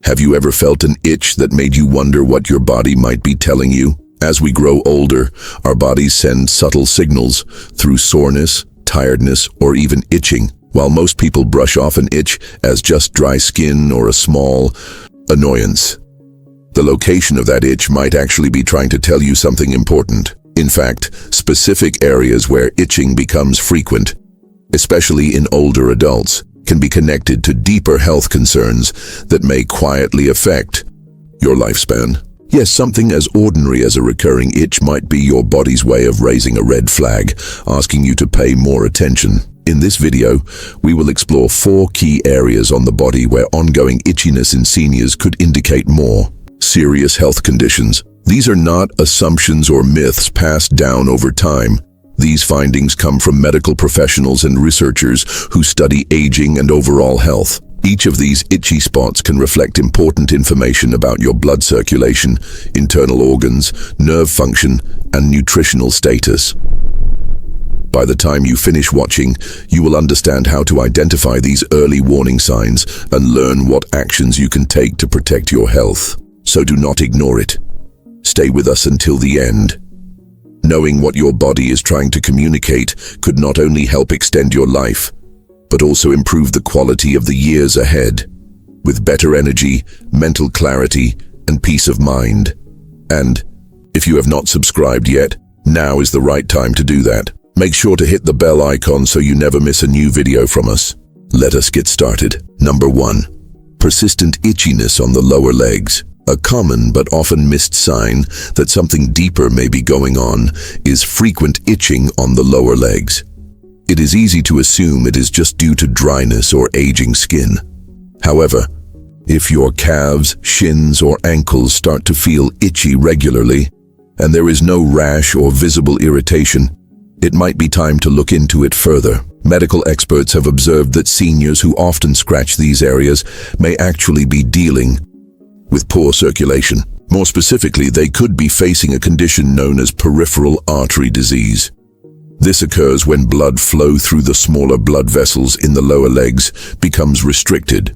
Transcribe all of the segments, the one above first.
Have you ever felt an itch that made you wonder what your body might be telling you? As we grow older, our bodies send subtle signals through soreness, tiredness, or even itching. While most people brush off an itch as just dry skin or a small annoyance, the location of that itch might actually be trying to tell you something important. In fact, specific areas where itching becomes frequent, especially in older adults, can be connected to deeper health concerns that may quietly affect your lifespan. Yes, something as ordinary as a recurring itch might be your body's way of raising a red flag, asking you to pay more attention. In this video, we will explore 4 key areas on the body where ongoing itchiness in seniors could indicate more serious health conditions. These are not assumptions or myths passed down over time. These findings come from medical professionals and researchers who study aging and overall health. Each of these itchy spots can reflect important information about your blood circulation, internal organs, nerve function, and nutritional status. By the time you finish watching, you will understand how to identify these early warning signs and learn what actions you can take to protect your health. So do not ignore it. Stay with us until the end. Knowing what your body is trying to communicate could not only help extend your life, but also improve the quality of the years ahead, with better energy, mental clarity, and peace of mind. And if you have not subscribed yet, now is the right time to do that. Make sure to hit the bell icon so you never miss a new video from us. Let us get started. Number 1. Persistent itchiness on the lower legs. A common but often missed sign that something deeper may be going on is frequent itching on the lower legs. It is easy to assume it is just due to dryness or aging skin. However, if your calves, shins, or ankles start to feel itchy regularly, and there is no rash or visible irritation, it might be time to look into it further. Medical experts have observed that seniors who often scratch these areas may actually be dealing with poor circulation. More specifically, they could be facing a condition known as peripheral artery disease. This occurs when blood flow through the smaller blood vessels in the lower legs becomes restricted.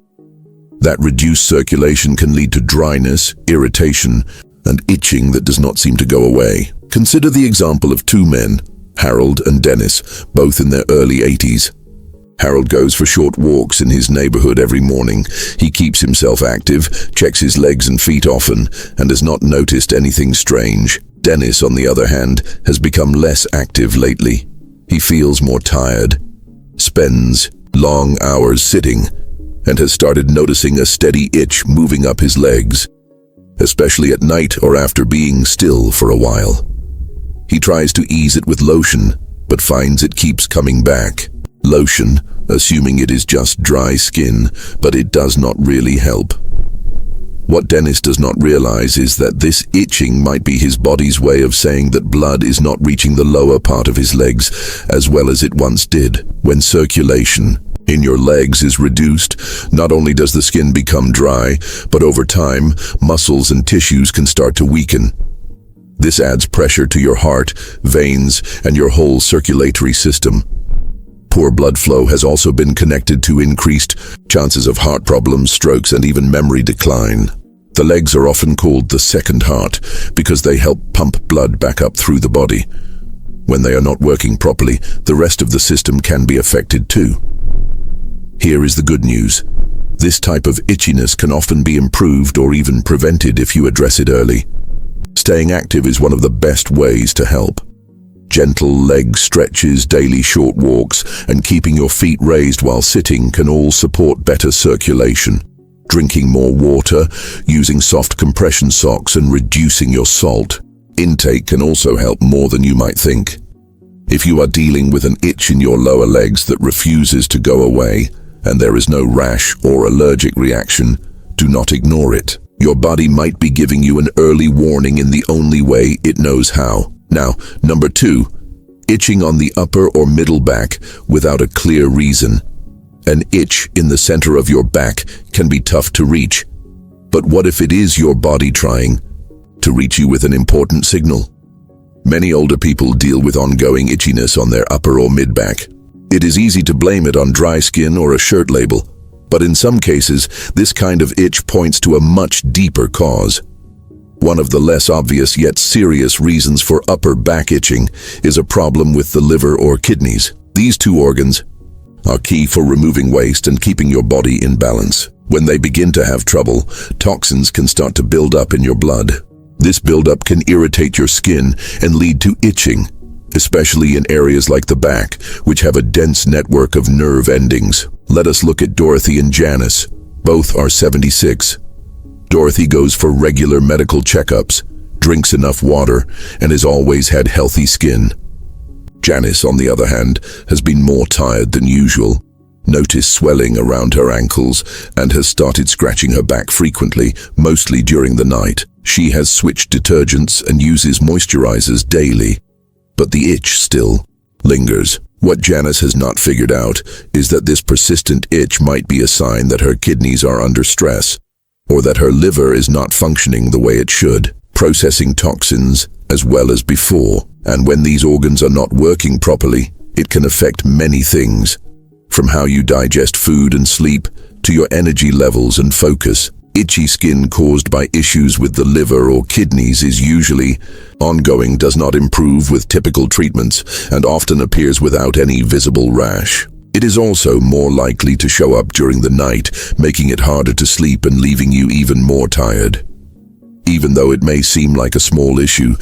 That reduced circulation can lead to dryness, irritation, and itching that does not seem to go away. Consider the example of 2 men, Harold and Dennis, both in their early 80s. Harold goes for short walks in his neighborhood every morning. He keeps himself active, checks his legs and feet often, and has not noticed anything strange. Dennis, on the other hand, has become less active lately. He feels more tired, spends long hours sitting, and has started noticing a steady itch moving up his legs, especially at night or after being still for a while. He tries to ease it with lotion, but finds it keeps coming back. Lotion, assuming it is just dry skin, but it does not really help. What Dennis does not realize is that this itching might be his body's way of saying that blood is not reaching the lower part of his legs as well as it once did. When circulation in your legs is reduced, not only does the skin become dry, but over time, muscles and tissues can start to weaken. This adds pressure to your heart, veins, and your whole circulatory system. Poor blood flow has also been connected to increased chances of heart problems, strokes, and even memory decline. The legs are often called the second heart because they help pump blood back up through the body. When they are not working properly, the rest of the system can be affected too. Here is the good news. This type of itchiness can often be improved or even prevented if you address it early. Staying active is one of the best ways to help. Gentle leg stretches, daily short walks, and keeping your feet raised while sitting can all support better circulation. Drinking more water, using soft compression socks, and reducing your salt intake can also help more than you might think. If you are dealing with an itch in your lower legs that refuses to go away, and there is no rash or allergic reaction, do not ignore it. Your body might be giving you an early warning in the only way it knows how. Now, number 2, itching on the upper or middle back without a clear reason. An itch in the center of your back can be tough to reach. But what if it is your body trying to reach you with an important signal? Many older people deal with ongoing itchiness on their upper or mid back. It is easy to blame it on dry skin or a shirt label, But in some cases, this kind of itch points to a much deeper cause. One of the less obvious yet serious reasons for upper back itching is a problem with the liver or kidneys. These two organs are key for removing waste and keeping your body in balance. When they begin to have trouble, toxins can start to build up in your blood. This buildup can irritate your skin and lead to itching, especially in areas like the back, which have a dense network of nerve endings. Let us look at Dorothy and Janice. Both are 76. Dorothy goes for regular medical checkups, drinks enough water, and has always had healthy skin. Janice, on the other hand, has been more tired than usual, noticed swelling around her ankles, and has started scratching her back frequently, mostly during the night. She has switched detergents and uses moisturizers daily, but the itch still lingers. What Janice has not figured out is that this persistent itch might be a sign that her kidneys are under stress, or that her liver is not functioning the way it should, processing toxins as well as before. And when these organs are not working properly, it can affect many things, from how you digest food and sleep to your energy levels and focus. Itchy skin caused by issues with the liver or kidneys is usually ongoing, does not improve with typical treatments, and often appears without any visible rash. It is also more likely to show up during the night, making it harder to sleep and leaving you even more tired. Even though it may seem like a small issue,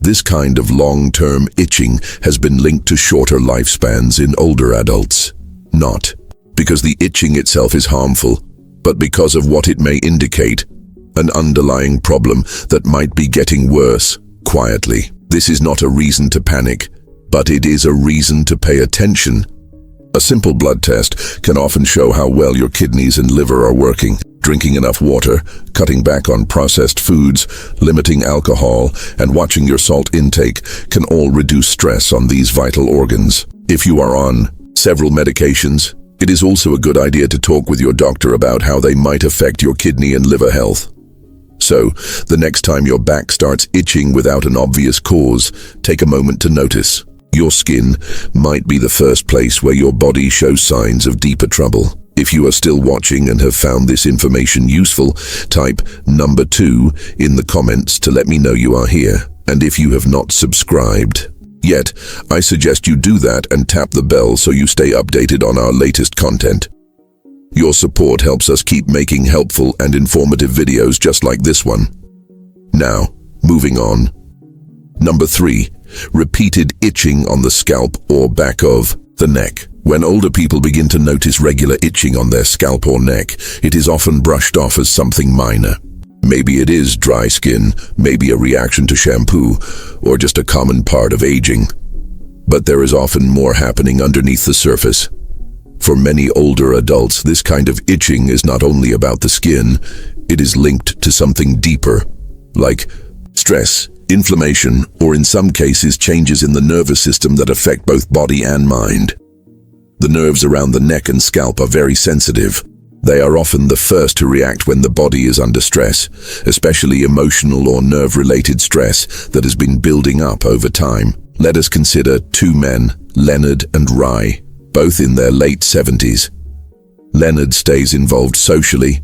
this kind of long-term itching has been linked to shorter lifespans in older adults. Not because the itching itself is harmful, but because of what it may indicate, an underlying problem that might be getting worse quietly. This is not a reason to panic, but it is a reason to pay attention. A simple blood test can often show how well your kidneys and liver are working. Drinking enough water, cutting back on processed foods, limiting alcohol, and watching your salt intake can all reduce stress on these vital organs. If you are on several medications, it is also a good idea to talk with your doctor about how they might affect your kidney and liver health. So, the next time your back starts itching without an obvious cause, take a moment to notice. Your skin might be the first place where your body shows signs of deeper trouble. If you are still watching and have found this information useful, type number 2 in the comments to let me know you are here. And if you have not subscribed yet, I suggest you do that and tap the bell so you stay updated on our latest content. Your support helps us keep making helpful and informative videos just like this one. Now, moving on. Number 3. Repeated itching on the scalp or back of the neck. When older people begin to notice regular itching on their scalp or neck, it is often brushed off as something minor. Maybe it is dry skin, maybe a reaction to shampoo, or just a common part of aging. But there is often more happening underneath the surface. For many older adults, this kind of itching is not only about the skin, it is linked to something deeper, like stress, inflammation, or in some cases changes in the nervous system that affect both body and mind. The nerves around the neck and scalp are very sensitive. They are often the first to react when the body is under stress, especially emotional or nerve-related stress that has been building up over time. Let us consider two men, Leonard and Rye, both in their late 70s. Leonard stays involved socially,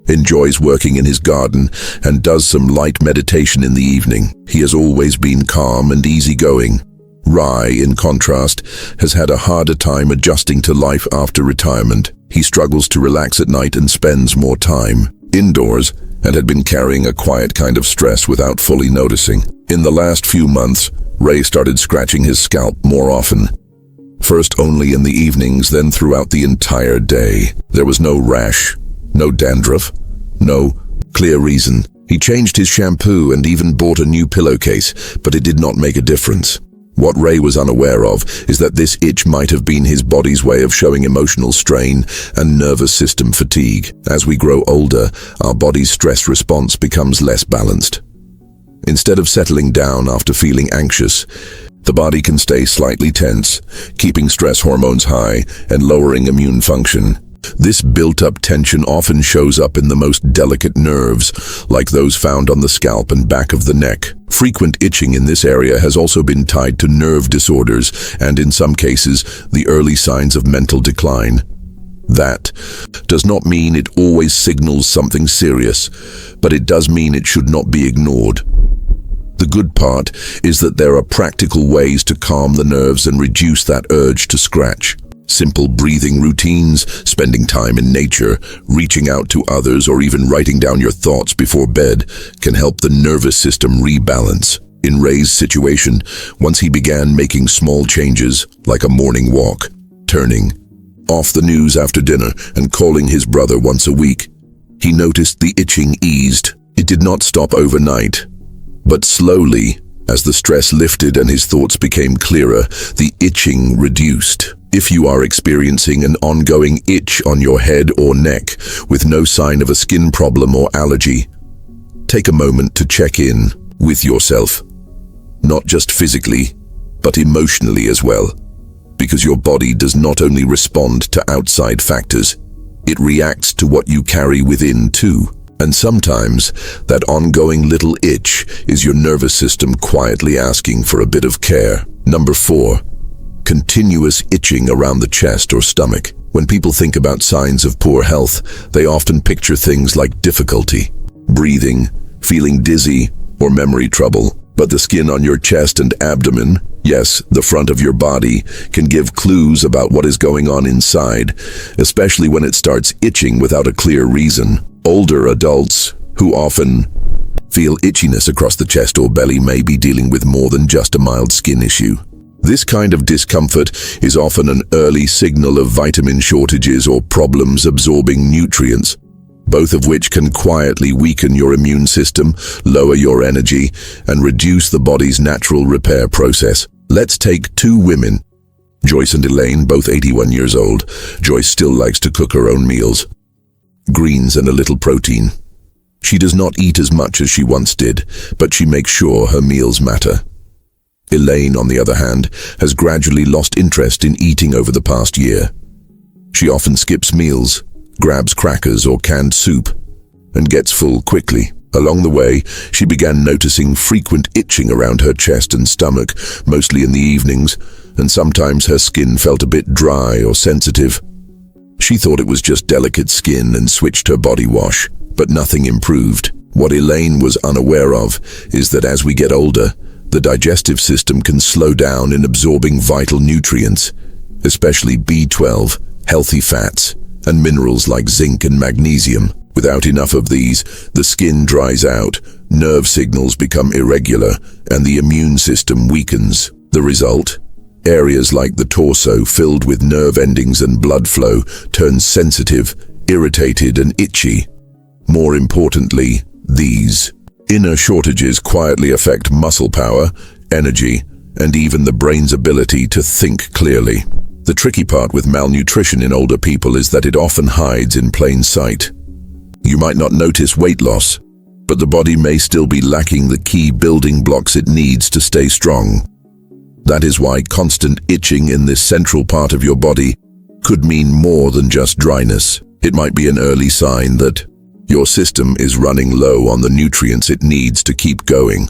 enjoys working in his garden, and does some light meditation in the evening. He has always been calm and easygoing. Rye, in contrast, has had a harder time adjusting to life after retirement. He struggles to relax at night and spends more time indoors and had been carrying a quiet kind of stress without fully noticing. In the last few months, Ray started scratching his scalp more often. First only in the evenings, then throughout the entire day. There was no rash, no dandruff, no clear reason. He changed his shampoo and even bought a new pillowcase, but it did not make a difference. What Ray was unaware of is that this itch might have been his body's way of showing emotional strain and nervous system fatigue. As we grow older, our body's stress response becomes less balanced. Instead of settling down after feeling anxious, the body can stay slightly tense, keeping stress hormones high and lowering immune function. This built-up tension often shows up in the most delicate nerves, like those found on the scalp and back of the neck. Frequent itching in this area has also been tied to nerve disorders and, in some cases, the early signs of mental decline. That does not mean it always signals something serious, but it does mean it should not be ignored. The good part is that there are practical ways to calm the nerves and reduce that urge to scratch. Simple breathing routines, spending time in nature, reaching out to others, or even writing down your thoughts before bed can help the nervous system rebalance. In Ray's situation, once he began making small changes, like a morning walk, turning off the news after dinner, and calling his brother once a week, he noticed the itching eased. It did not stop overnight, but slowly, as the stress lifted and his thoughts became clearer, the itching reduced. If you are experiencing an ongoing itch on your head or neck with no sign of a skin problem or allergy, take a moment to check in with yourself, not just physically, but emotionally as well, because your body does not only respond to outside factors, it reacts to what you carry within too. And sometimes that ongoing little itch is your nervous system quietly asking for a bit of care. Number 4. Continuous itching around the chest or stomach. When people think about signs of poor health, they often picture things like difficulty breathing, feeling dizzy, or memory trouble. But the skin on your chest and abdomen, yes, the front of your body, can give clues about what is going on inside, especially when it starts itching without a clear reason. Older adults, who often feel itchiness across the chest or belly, may be dealing with more than just a mild skin issue. This kind of discomfort is often an early signal of vitamin shortages or problems absorbing nutrients, both of which can quietly weaken your immune system, lower your energy, and reduce the body's natural repair process. Let's take 2 women, Joyce and Elaine, both 81 years old. Joyce still likes to cook her own meals, greens and a little protein. She does not eat as much as she once did, but she makes sure her meals matter. Elaine, on the other hand, has gradually lost interest in eating over the past year. She often skips meals, grabs crackers or canned soup, and gets full quickly. Along the way, she began noticing frequent itching around her chest and stomach, mostly in the evenings, and sometimes her skin felt a bit dry or sensitive. She thought it was just delicate skin and switched her body wash, but nothing improved. What Elaine was unaware of is that as we get older, the digestive system can slow down in absorbing vital nutrients, especially B12, healthy fats, and minerals like zinc and magnesium. Without enough of these, the skin dries out, nerve signals become irregular, and the immune system weakens. The result? Areas like the torso filled with nerve endings and blood flow turn sensitive, irritated, and itchy. More importantly, these inner shortages quietly affect muscle power, energy, and even the brain's ability to think clearly. The tricky part with malnutrition in older people is that it often hides in plain sight. You might not notice weight loss, but the body may still be lacking the key building blocks it needs to stay strong. That is why constant itching in this central part of your body could mean more than just dryness. It might be an early sign that your system is running low on the nutrients it needs to keep going.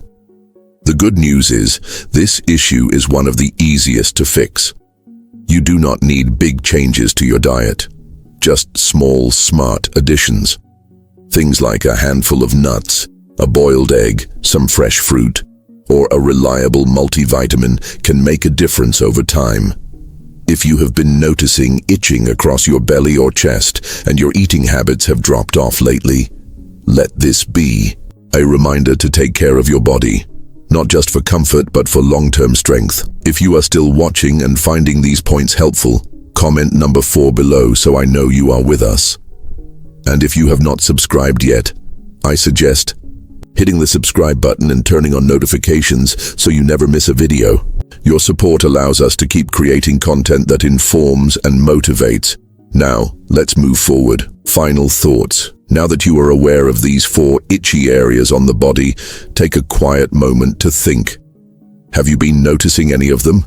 The good news is, this issue is one of the easiest to fix. You do not need big changes to your diet, just small, smart additions. Things like a handful of nuts, a boiled egg, some fresh fruit, or a reliable multivitamin can make a difference over time. If you have been noticing itching across your belly or chest and your eating habits have dropped off lately, let this be a reminder to take care of your body, not just for comfort but for long-term strength. If you are still watching and finding these points helpful, comment number 4 below so I know you are with us. And if you have not subscribed yet, I suggest hitting the subscribe button and turning on notifications so you never miss a video. Your support allows us to keep creating content that informs and motivates. Now, let's move forward. Final thoughts. Now that you are aware of these 4 itchy areas on the body, take a quiet moment to think. Have you been noticing any of them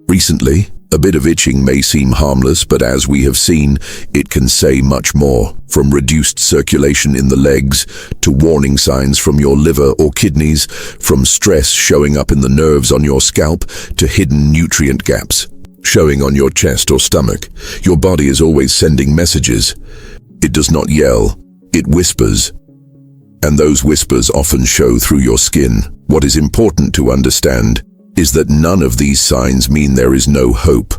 recently? A bit of itching may seem harmless, but as we have seen, it can say much more. From reduced circulation in the legs, to warning signs from your liver or kidneys, from stress showing up in the nerves on your scalp, to hidden nutrient gaps. showing on your chest or stomach. Your body is always sending messages. It does not yell, it whispers. And those whispers often show through your skin. What is important to understand is that none of these signs mean there is no hope.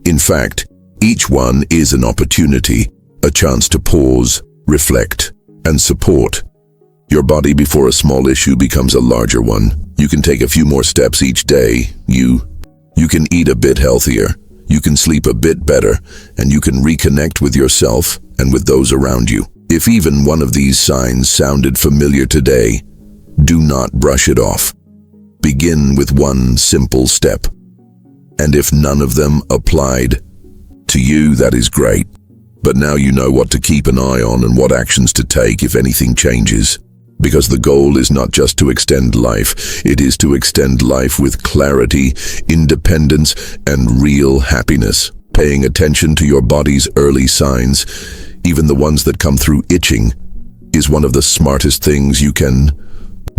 In fact, each one is an opportunity, a chance to pause, reflect, and support your body before a small issue becomes a larger one. You can take a few more steps each day. You can eat a bit healthier, you can sleep a bit better, and you can reconnect with yourself and with those around you. If even one of these signs sounded familiar today, do not brush it off. Begin with one simple step. And if none of them applied to you, that is great. But now you know what to keep an eye on and what actions to take if anything changes. Because the goal is not just to extend life, it is to extend life with clarity, independence, and real happiness. Paying attention to your body's early signs, even the ones that come through itching, is one of the smartest things you can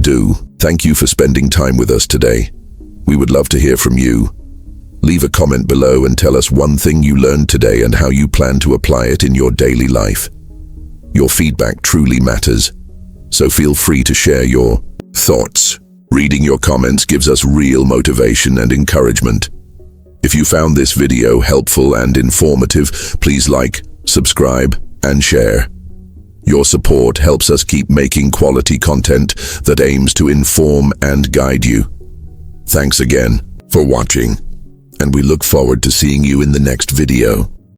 do. Thank you for spending time with us today. We would love to hear from you. Leave a comment below and tell us one thing you learned today and how you plan to apply it in your daily life. Your feedback truly matters, so feel free to share your thoughts. Reading your comments gives us real motivation and encouragement. If you found this video helpful and informative, please like, subscribe, and share. Your support helps us keep making quality content that aims to inform and guide you. Thanks again for watching, and we look forward to seeing you in the next video.